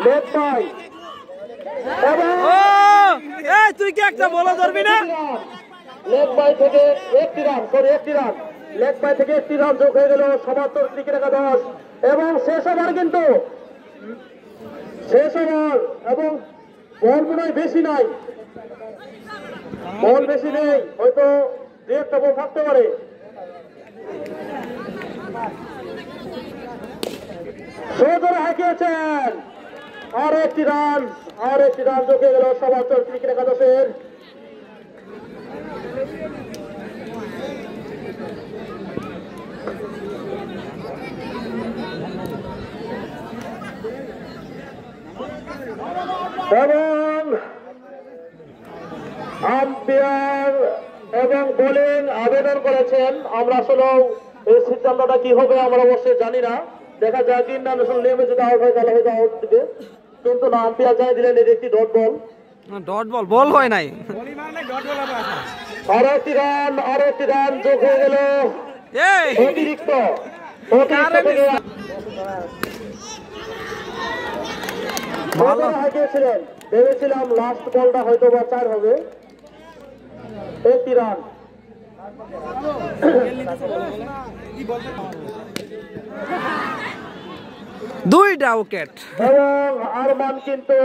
Leg by তুই কি একটা বলা ধরবি না? লেগ বাই থেকে একটি রান লেগ বাই থেকে একটি রান যোগ হয়ে গেল ৭৭ ক্রিকেট একাদশ। এবং শেষ ওভার কিন্তু এবং বল মনে হয় বেশি নাই, বল বেশি নেই, হয়তো দু একটা বল থাকতে পারে। সোজোরে হাঁকিয়েছেন, আর একটি রান যোগ হয়ে গেল ৭৭ ক্রিকেট একাদশের। এবং আম্পায়ার এবং বোলিং আবেদন করেছেন। আমরা আসলে এই সিদ্ধান্তটা কি হবে আমরা অবশ্যই জানি না, দেখা যায় ইন্টারন্যাশনাল নিয়মে যদি আউট হয় তাহলে হয়তো আউট দিবে, কিন্তু না, আম্পায়ার জানিয়ে দিলেন এটি একটি ডট বল। বল হয় নাই। আরো একটি রান যোগ হয়ে গেল অতিরিক্ত হাঁকিয়েছিলেন। ভেবেছিলাম লাস্ট বলটা হয়তো বা 4 হবে। একটি রান, দুইটা উইকেট। এবং আরমান কিন্তু